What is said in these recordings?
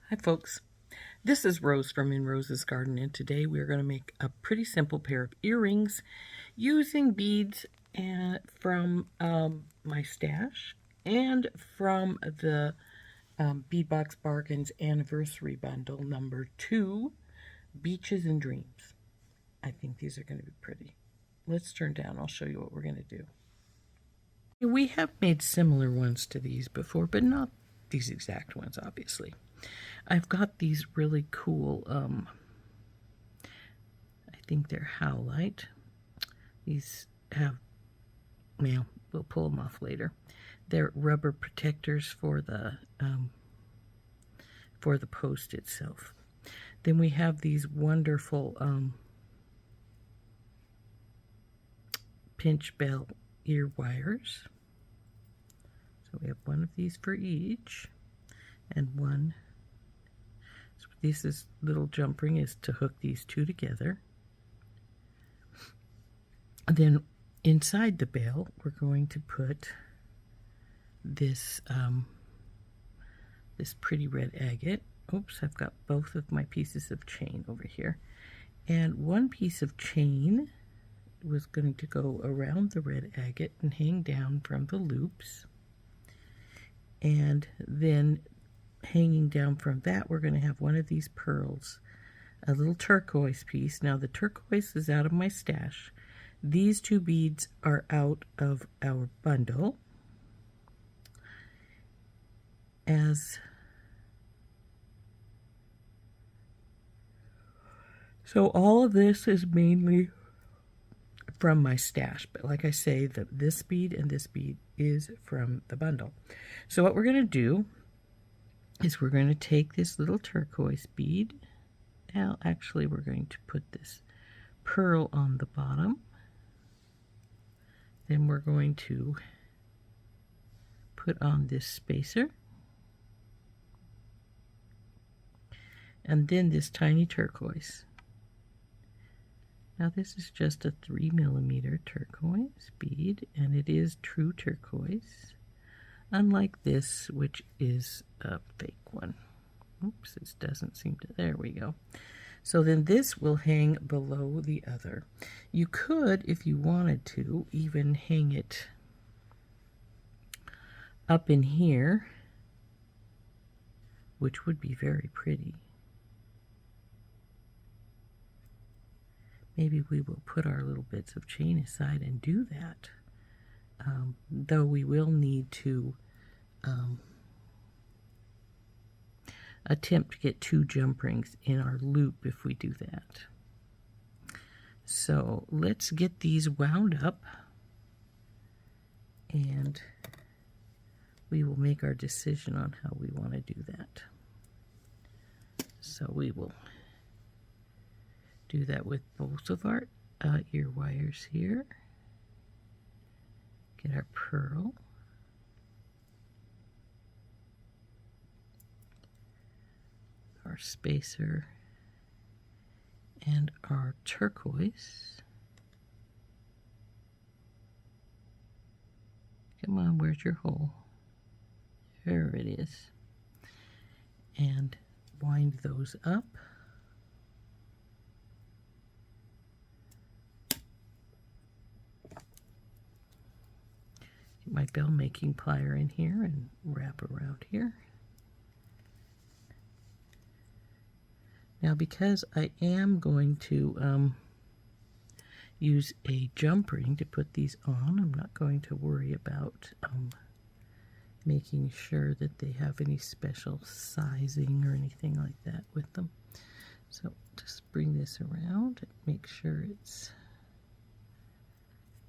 Hi folks, this is Rose from In Rose's Garden, and today we're going to make a pretty simple pair of earrings using beads from my stash and from the Bead Box Bargains Anniversary Bundle number 2, Baches Dreams. I think these are going to be pretty. Let's turn down, I'll show you what we're going to do. We have made similar ones to these before, but not these exact ones, obviously. I've got these really cool, I think they're howlite. These have, well, we'll pull them off later. They're rubber protectors for the post itself. Then we have these wonderful pinch bell ear wires. So we have one of these for each, and one. So this little jump ring is to hook these two together. And then inside the bell, we're going to put this this pretty red agate. Oops, I've got both of my pieces of chain over here. And one piece of chain was going to go around the red agate and hang down from the loops. And then hanging down from that, we're going to have one of these pearls, a little turquoise piece. Now the turquoise is out of my stash. These two beads are out of our bundle. So all of this is mainly from my stash, but like I say, this bead and this bead is from the bundle. So what we're going to do is we're going to take this little turquoise bead. Now actually we're going to put this pearl on the bottom. Then we're going to put on this spacer. And then this tiny turquoise. Now this is just a 3mm turquoise bead, and it is true turquoise, unlike this, which is a fake one. Oops, this doesn't seem to, there we go. So then this will hang below the other. You could, if you wanted to, even hang it up in here, which would be very pretty. Maybe we will put our little bits of chain aside and do that. Though we will need to attempt to get 2 jump rings in our loop if we do that. So let's get these wound up, and we will make our decision on how we want to do that. So we will do that with both of our ear wires here. Get our pearl. Our spacer. And our turquoise. Come on, where's your hole? There it is. And wind those up. My bell making plier in here and wrap around here. Now because I am going to use a jump ring to put these on, I'm not going to worry about making sure that they have any special sizing or anything like that with them. So just bring this around and make sure it's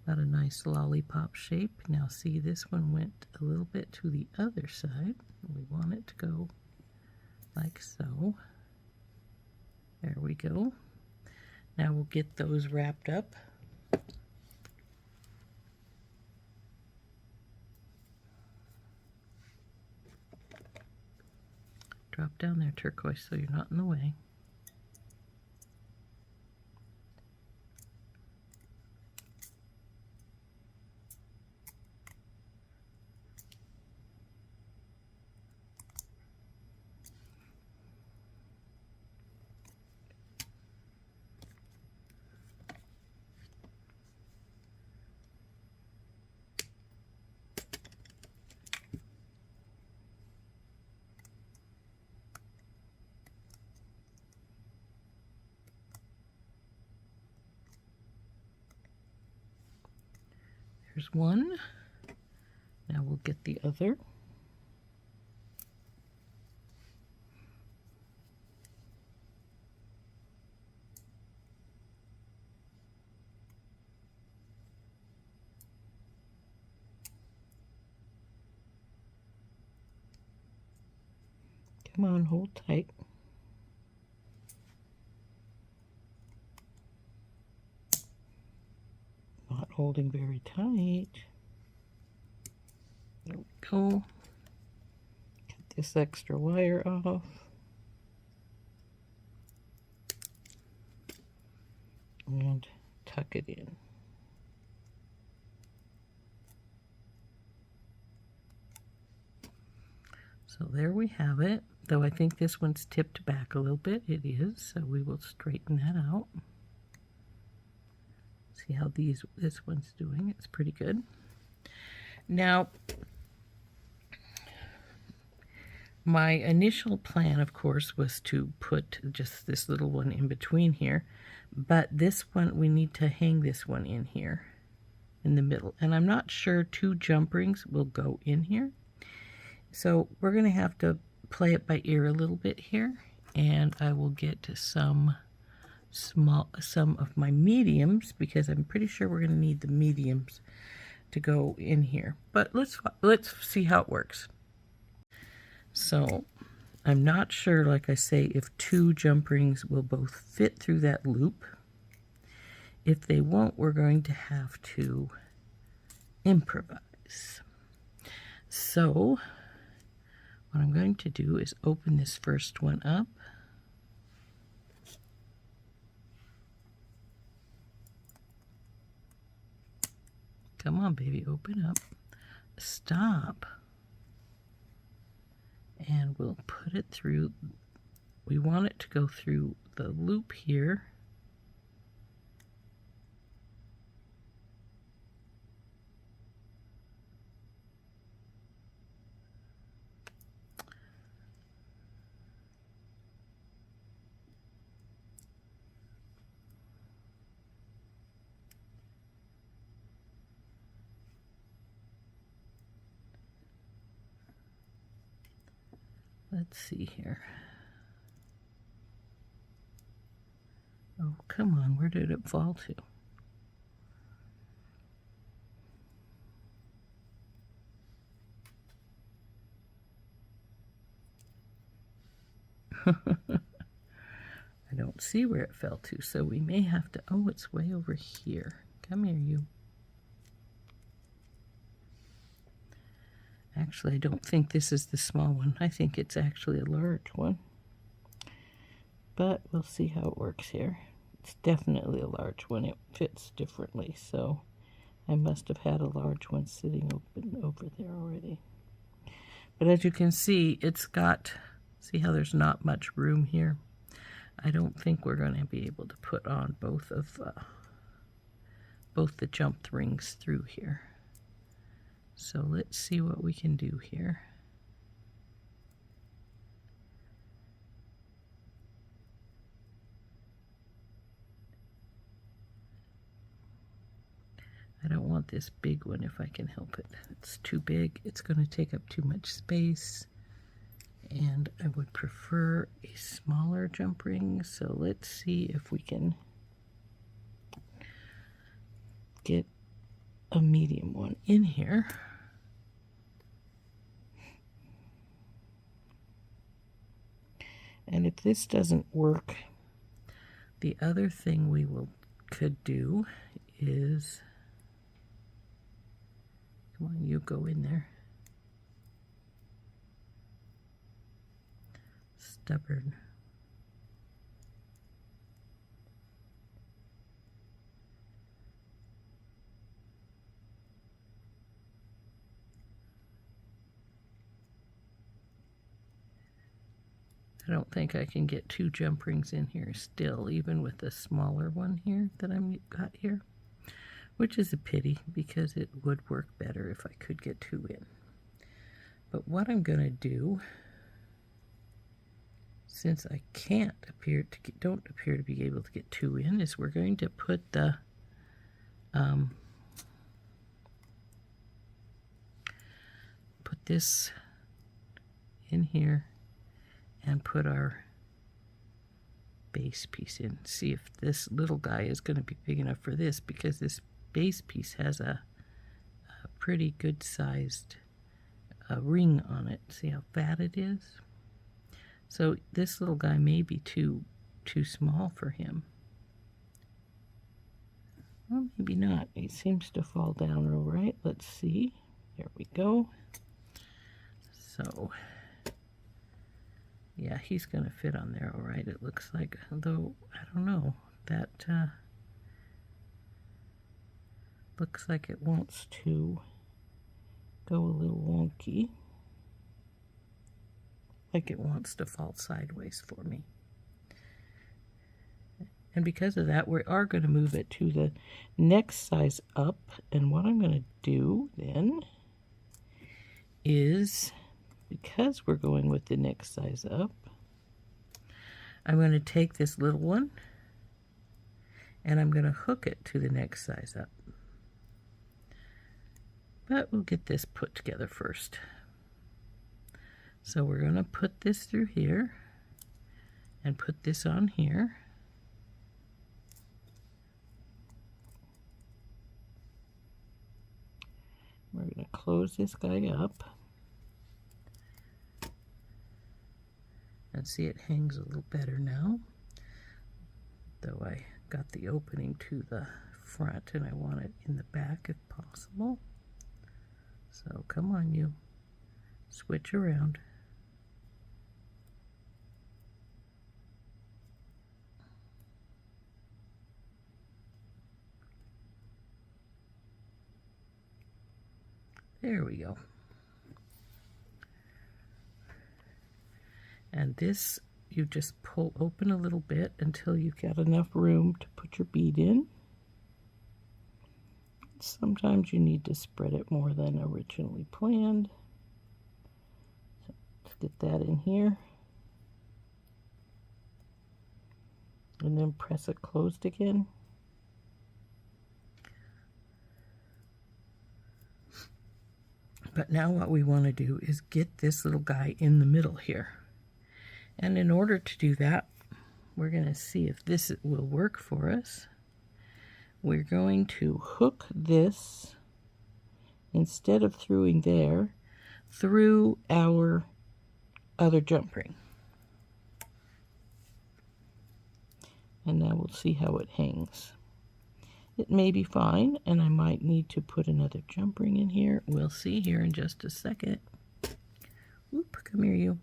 got a nice lollipop shape. Now see, this one went a little bit to the other side. We want it to go like so. There we go. Now we'll get those wrapped up. Drop down there, turquoise, so you're not in the way. There's one. Now we'll get the other. Come on, hold tight. Not holding very tight. There we go. Cut this extra wire off. And tuck it in. So there we have it. Though I think this one's tipped back a little bit. It is, so we will straighten that out. See how this one's doing. It's pretty good. Now, my initial plan, of course, was to put just this little one in between here. But this one, we need to hang this one in here in the middle. And I'm not sure 2 jump rings will go in here. So we're going to have to play it by ear a little bit here. And I will get some of my mediums, because I'm pretty sure we're going to need the mediums to go in here. But let's see how it works. So I'm not sure, like I say, if 2 jump rings will both fit through that loop. If they won't, we're going to have to improvise. So what I'm going to do is open this first one up. Come on, baby, open up. Stop. And we'll put it through. We want it to go through the loop here. Let's see here. Oh, come on, where did it fall to? I don't see where it fell to, so we may have to, oh, it's way over here. Come here, you. Actually, I don't think this is the small one. I think it's actually a large one. But we'll see how it works here. It's definitely a large one. It fits differently, so I must have had a large one sitting open over there already. But as you can see, it's got, see how there's not much room here? I don't think we're going to be able to put on both the jump rings through here. So let's see what we can do here. I don't want this big one if I can help it. It's too big. It's going to take up too much space. And I would prefer a smaller jump ring. So let's see if we can get a medium one in here. And if this doesn't work, the other thing we could do is, come on, you go in there. Stubborn. I don't think I can get 2 jump rings in here still, even with the smaller one here that I've got here, which is a pity because it would work better if I could get 2 in. But what I'm going to do, since I don't appear to be able to get 2 in, is we're going to put the this in here and put our base piece in. See if this little guy is going to be big enough for this, because this base piece has a pretty good sized ring on it. See how fat it is? So this little guy may be too small for him. Well, maybe not. He seems to fall down all right. Let's see. There we go. So, yeah, he's going to fit on there all right, it looks like. Although, I don't know. That looks like it wants to go a little wonky. Like it wants to fall sideways for me. And because of that, we are going to move it to the next size up. And what I'm going to do then is, because we're going with the next size up, I'm going to take this little one and I'm going to hook it to the next size up. But we'll get this put together first. So we're going to put this through here and put this on here. We're going to close this guy up. And see, it hangs a little better now. Though I got the opening to the front and I want it in the back if possible. So come on, you. Switch around. There we go. And this, you just pull open a little bit until you've got enough room to put your bead in. Sometimes you need to spread it more than originally planned. So let's get that in here. And then press it closed again. But now what we want to do is get this little guy in the middle here. And in order to do that, we're going to see if this will work for us. We're going to hook this, instead of through there, through our other jump ring. And now we'll see how it hangs. It may be fine, and I might need to put another jump ring in here. We'll see here in just a second. Whoop, come here, you.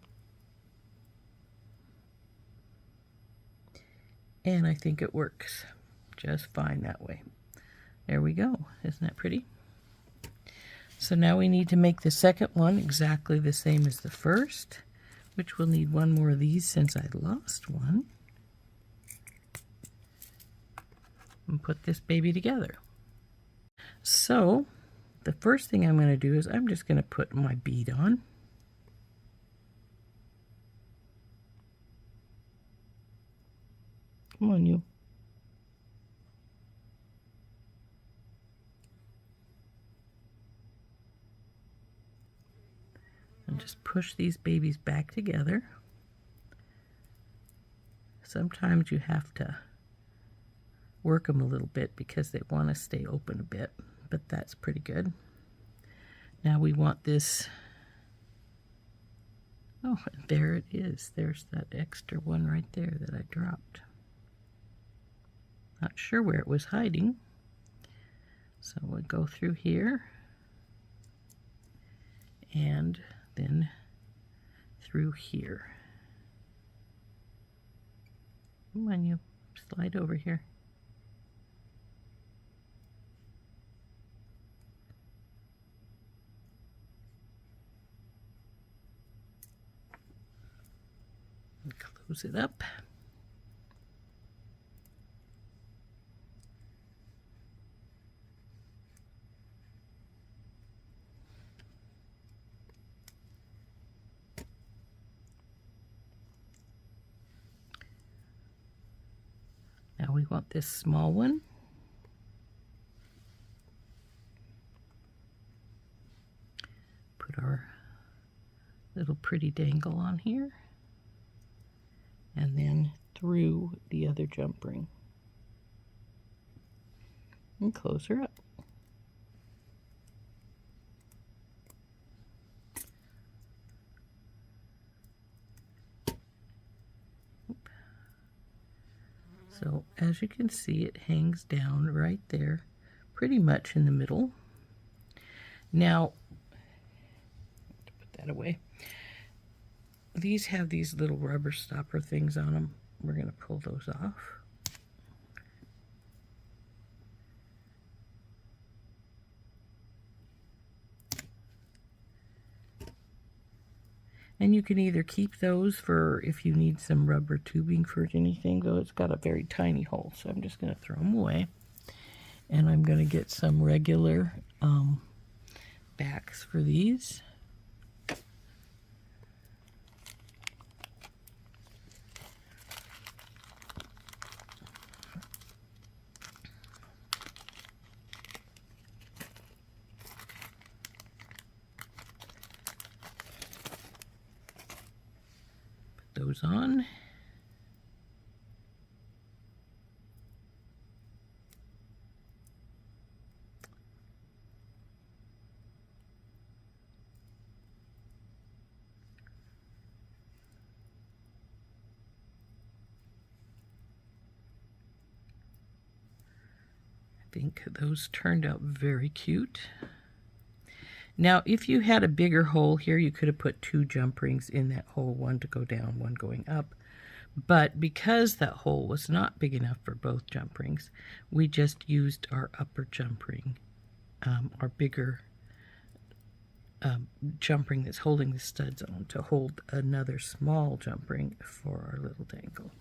And I think it works just fine that way. There we go. Isn't that pretty? So now we need to make the second one exactly the same as the first, which we'll need one more of these since I lost one. And put this baby together. So the first thing I'm going to do is I'm just going to put my bead on. Come on, you. And just push these babies back together. Sometimes you have to work them a little bit because they want to stay open a bit, but that's pretty good. Now we want this. Oh, there it is. There's that extra one right there that I dropped. Not sure where it was hiding. So we'll go through here and then through here. Come on, you. Slide over here. And close it up. Now we want this small one. Put our little pretty dangle on here, and then through the other jump ring and close her up. So as you can see, it hangs down right there, pretty much in the middle. Now, put that away. These have these little rubber stopper things on them. We're going to pull those off. And you can either keep those for if you need some rubber tubing for anything, though it's got a very tiny hole. So I'm just going to throw them away. And I'm going to get some regular backs for these. Those on. I think those turned out very cute. Now, if you had a bigger hole here, you could have put 2 jump rings in that hole, one to go down, one going up. But because that hole was not big enough for both jump rings, we just used our upper jump ring, our bigger jump ring that's holding the studs on, to hold another small jump ring for our little dangle.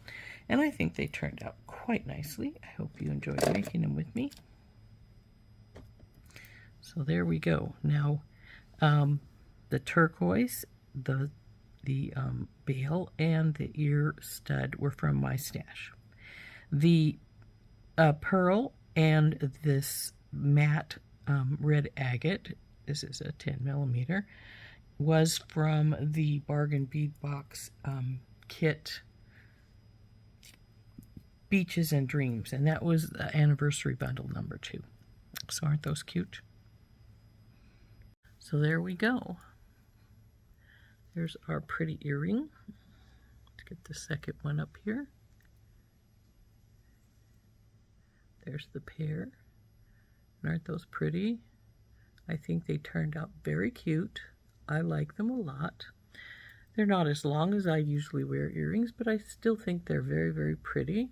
And I think they turned out quite nicely. I hope you enjoyed making them with me. So there we go. Now, the turquoise, the bail, and the ear stud were from my stash. The pearl and this matte red agate, this is a 10mm, was from the bargain bead box kit Beaches and Dreams, and that was the anniversary bundle number 2. So aren't those cute? So there we go. There's our pretty earring. Let's get the second one up here. There's the pair. And aren't those pretty? I think they turned out very cute. I like them a lot. They're not as long as I usually wear earrings, but I still think they're very, very pretty.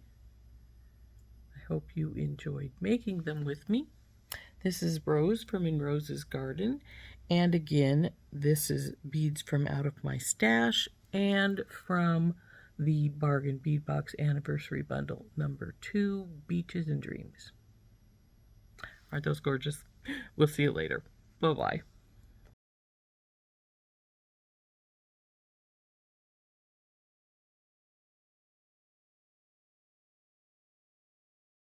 I hope you enjoyed making them with me. This is Rose from In Rose's Garden. And again, this is beads from out of my stash and from the Bargain Bead Box Anniversary Bundle number 2, Beaches and Dreams. Aren't those gorgeous? We'll see you later. Bye-bye.